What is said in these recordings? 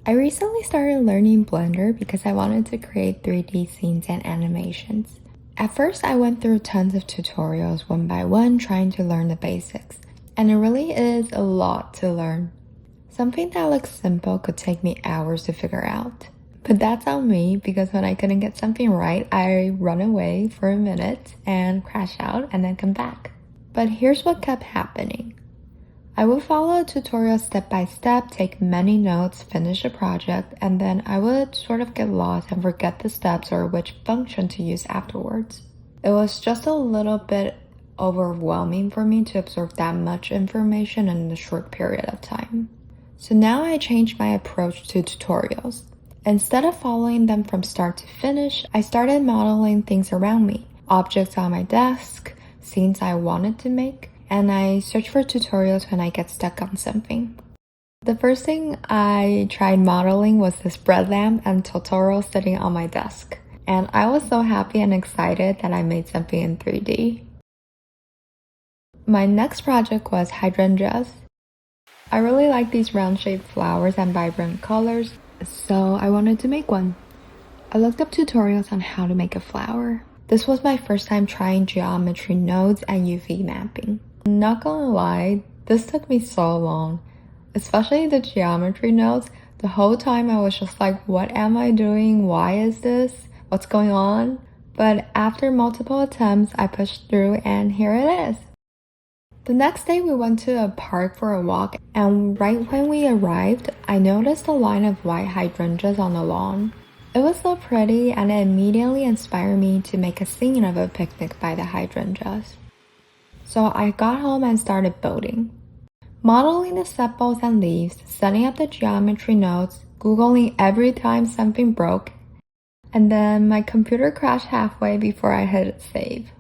I recently started learning Blender because I wanted to create 3D scenes and animations. At first, I went through tons of tutorials one by one trying to learn the basics, and it really is a lot to learn. Something that looks simple could take me hours to figure out. But that's on me because when I couldn't get something right, I run away for a minute and crash out and then come back. But here's what kept happening. I would follow a tutorial step by step, take many notes, finish a project, and then I would sort of get lost and forget the steps or which function to use afterwards. It was just a little bit overwhelming for me to absorb that much information in a short period of time. So now I changed my approach to tutorials. Instead of following them from start to finish, I started modeling things around me, objects on my desk, scenes I wanted to make, and I search for tutorials when I get stuck on something. The first thing I tried modeling was this bread lamp and Totoro sitting on my desk, and I was so happy and excited that I made something in 3D. My next project was hydrangeas. I really like these round-shaped flowers and vibrant colors, so I wanted to make one. I looked up tutorials on how to make a flower. This was my first time trying geometry nodes and UV mapping. Not gonna lie, this took me so long, especially the geometry nodes. The whole time I was just like, what am I doing? Why is this? What's going on? But after multiple attempts, I pushed through and here it is. The next day we went to a park for a walk, and right when we arrived, I noticed a line of white hydrangeas on the lawn. It was so pretty and it immediately inspired me to make a scene of a picnic by the hydrangeas. So I got home and started building. Modeling the sepals and leaves, setting up the geometry nodes, Googling every time something broke, and then my computer crashed halfway before I hit save.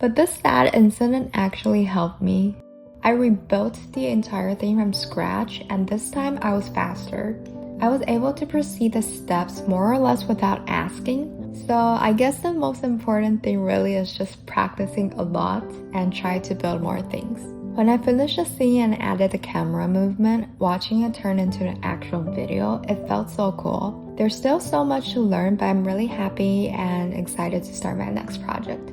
But this sad incident actually helped me. I rebuilt the entire thing from scratch, and this time I was faster. I was able to proceed the steps more or less without asking. So I guess the most important thing really is just practicing a lot and try to build more things. When I finished the scene and added the camera movement, watching it turn into an actual video, it felt so cool. There's still so much to learn, but I'm really happy and excited to start my next project.